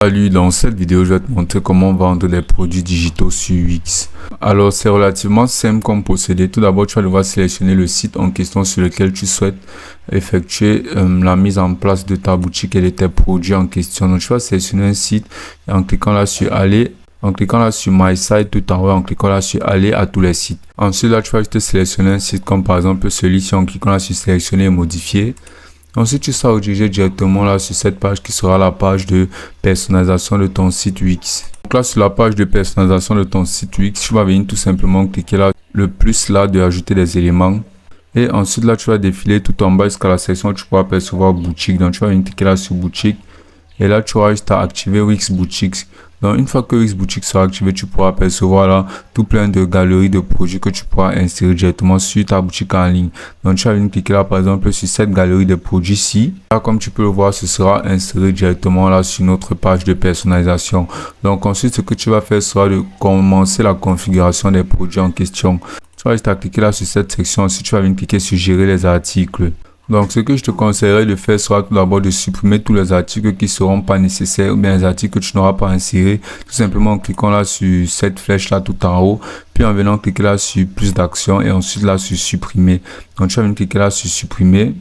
Salut, dans cette vidéo, je vais te montrer comment vendre des produits digitaux sur Wix. Alors, c'est relativement simple comme procédé. Tout d'abord, tu vas devoir sélectionner le site en question sur lequel tu souhaites effectuer la mise en place de ta boutique et de tes produits en question. Donc, tu vas sélectionner un site et en cliquant là sur aller, en cliquant là sur My Site tout en haut, en cliquant là sur aller à tous les sites. Ensuite, là, tu vas juste sélectionner un site comme par exemple celui-ci en cliquant là sur sélectionner et modifier. Ensuite, tu seras redirigé directement là sur cette page qui sera la page de personnalisation de ton site Wix. Donc là, sur la page de personnalisation de ton site Wix, tu vas venir tout simplement cliquer là, le plus là de ajouter des éléments. Et ensuite, là, tu vas défiler tout en bas jusqu'à la section où tu pourras apercevoir boutique. Donc, tu vas venir cliquer là sur boutique. Et là, tu auras juste à activer Wix Boutiques. Donc, une fois que Wix Boutiques sera activé, tu pourras apercevoir là tout plein de galeries de produits que tu pourras insérer directement sur ta boutique en ligne. Donc, tu vas venir cliquer là, par exemple, sur cette galerie de produits-ci. Là, comme tu peux le voir, ce sera inséré directement là sur notre page de personnalisation. Donc, ensuite, ce que tu vas faire sera de commencer la configuration des produits en question. Tu vas juste à cliquer là sur cette section. Ensuite, tu vas venir cliquer sur gérer les articles. Donc, ce que je te conseillerais de faire sera tout d'abord de supprimer tous les articles qui ne seront pas nécessaires ou bien les articles que tu n'auras pas insérés. Tout simplement en cliquant là sur cette flèche là tout en haut. Puis en venant cliquer là sur plus d'actions et ensuite là sur supprimer. Donc, tu vas venir cliquer là sur supprimer.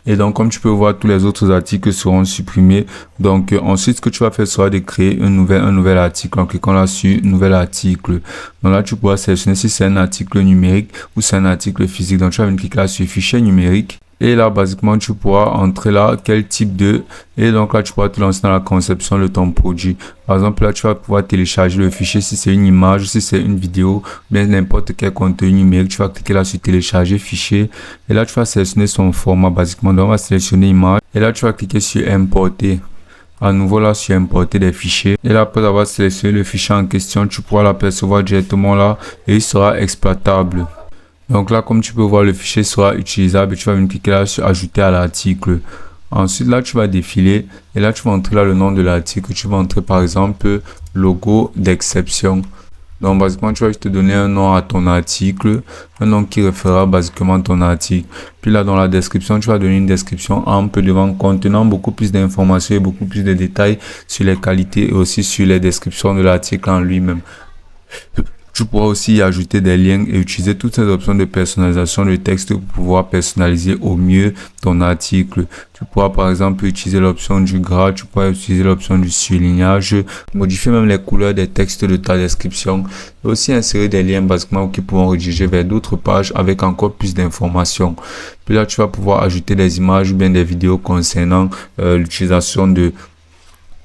Et donc, comme tu peux voir, tous les autres articles seront supprimés. Donc, ensuite, ce que tu vas faire sera de créer un nouvel article en cliquant là sur nouvel article. Donc là, tu pourras sélectionner si c'est un article numérique ou c'est un article physique. Donc, tu vas venir cliquer là sur fichier numérique. Et là, basiquement, tu pourras entrer là quel type de... Et donc là, tu pourras te lancer dans la conception de ton produit. Par exemple, là, tu vas pouvoir télécharger le fichier si c'est une image, si c'est une vidéo, bien n'importe quel contenu numérique. Tu vas cliquer là sur télécharger fichier. Et là, tu vas sélectionner son format, basiquement. Donc, on va sélectionner image. Et là, tu vas cliquer sur importer. À nouveau là sur importer des fichiers. Et là, après avoir sélectionné le fichier en question, tu pourras l'apercevoir directement là et il sera exploitable. Donc là, comme tu peux voir, le fichier sera utilisable et tu vas venir cliquer là sur ajouter à l'article. Ensuite, là, tu vas défiler et là, tu vas entrer là le nom de l'article. Tu vas entrer par exemple logo d'exception. Donc, basiquement, tu vas juste te donner un nom à ton article, un nom qui référera basiquement à ton article. Puis là, dans la description, tu vas donner une description ample devant contenant beaucoup plus d'informations et beaucoup plus de détails sur les qualités et aussi sur les descriptions de l'article en lui-même. Tu pourras aussi y ajouter des liens et utiliser toutes ces options de personnalisation de texte pour pouvoir personnaliser au mieux ton article. Tu pourras par exemple utiliser l'option du gras, tu pourras utiliser l'option du surlignage, modifier même les couleurs des textes de ta description et aussi insérer des liens basiquement qui pourront rediriger vers d'autres pages avec encore plus d'informations. Puis là, tu vas pouvoir ajouter des images ou bien des vidéos concernant l'utilisation de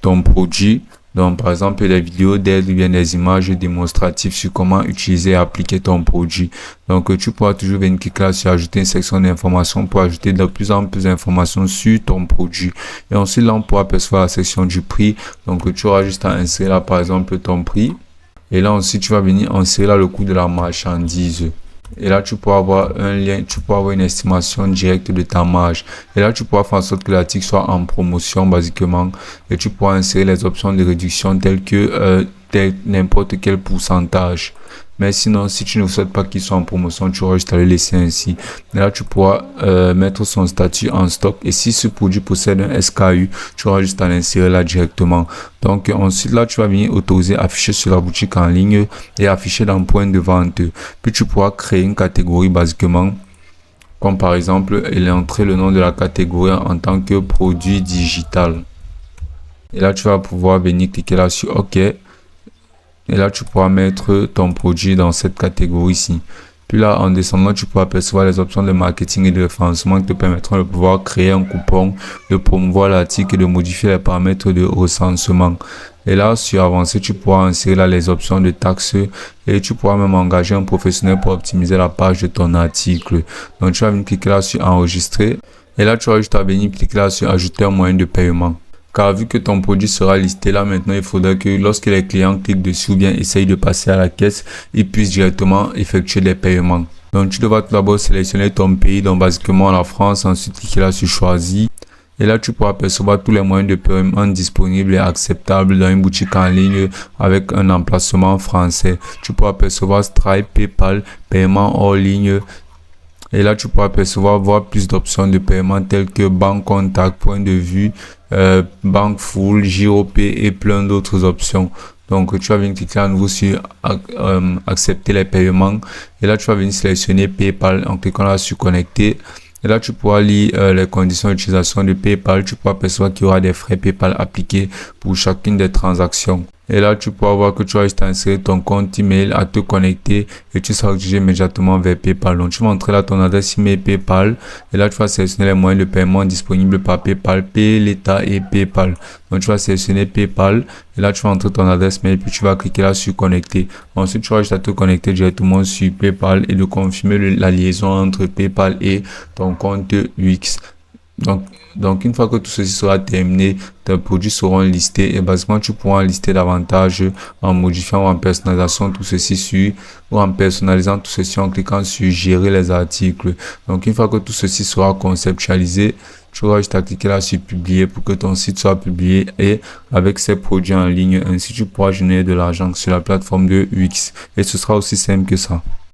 ton produit. Donc, par exemple, des vidéos d'aide ou bien des images démonstratives sur comment utiliser et appliquer ton produit. Donc, tu pourras toujours venir cliquer là sur ajouter une section d'informations pour ajouter de plus en plus d'informations sur ton produit. Et ensuite, là, on pourra apercevoir la section du prix. Donc, tu auras juste à insérer là, par exemple, ton prix. Et là, ensuite, tu vas venir insérer là le coût de la marchandise. Et là, tu pourras avoir un lien, tu pourras avoir une estimation directe de ta marge. Et là, tu pourras faire en sorte que l'article soit en promotion, basiquement. Et tu pourras insérer les options de réduction telles que n'importe quel pourcentage. Mais sinon, si tu ne souhaites pas qu'il soit en promotion, tu auras juste à le laisser ainsi. Et là, tu pourras mettre son statut en stock. Et si ce produit possède un SKU, tu auras juste à l'insérer là directement. Donc, ensuite, là, tu vas venir autoriser afficher sur la boutique en ligne et afficher dans le point de vente. Puis, tu pourras créer une catégorie basiquement. Comme par exemple, et entrer le nom de la catégorie en tant que produit digital. Et là, tu vas pouvoir venir cliquer là sur OK. Et là, tu pourras mettre ton produit dans cette catégorie-ci. Puis là, en descendant, tu pourras apercevoir les options de marketing et de référencement qui te permettront de pouvoir créer un coupon, de promouvoir l'article et de modifier les paramètres de recensement. Et là, sur avancer, tu pourras insérer là les options de taxes et tu pourras même engager un professionnel pour optimiser la page de ton article. Donc, tu vas venir cliquer là sur enregistrer. Et là, tu vas juste à venir cliquer là sur ajouter un moyen de paiement. Car vu que ton produit sera listé là maintenant, il faudra que lorsque les clients cliquent dessus ou bien essayent de passer à la caisse, ils puissent directement effectuer des paiements. Donc tu devras tout d'abord sélectionner ton pays, donc basiquement la France, ensuite cliquer là sur choisir. Et là tu pourras percevoir tous les moyens de paiement disponibles et acceptables dans une boutique en ligne avec un emplacement français. Tu pourras percevoir Stripe, PayPal, paiement hors ligne. Et là, tu pourras voir plus d'options de paiement telles que banque, contact, point de vue banque full, Giropay et plein d'autres options. Donc, tu vas venir cliquer à nouveau sur accepter les paiements. Et là, tu vas venir sélectionner PayPal en cliquant là sur connecter. Et là, tu pourras lire les conditions d'utilisation de PayPal. Tu pourras percevoir qu'il y aura des frais PayPal appliqués pour chacune des transactions. Et là, tu pourras voir que tu vas juste insérer ton compte email à te connecter et tu seras dirigé immédiatement vers PayPal. Donc, tu vas entrer là ton adresse email PayPal et là, tu vas sélectionner les moyens de paiement disponibles par PayPal, Pay, l'État et PayPal. Donc, tu vas sélectionner PayPal et là, tu vas entrer ton adresse mail puis tu vas cliquer là sur connecter. Ensuite, tu vas juste à te connecter directement sur PayPal et de confirmer la liaison entre PayPal et ton compte UX. Donc, une fois que tout ceci sera terminé, tes produits seront listés et basiquement, tu pourras en lister davantage en modifiant ou en personnalisant tout ceci ou en personnalisant tout ceci en cliquant sur gérer les articles. Donc, une fois que tout ceci sera conceptualisé, tu auras juste à cliquer là sur publier pour que ton site soit publié et avec ces produits en ligne, ainsi tu pourras générer de l'argent sur la plateforme de UX et ce sera aussi simple que ça.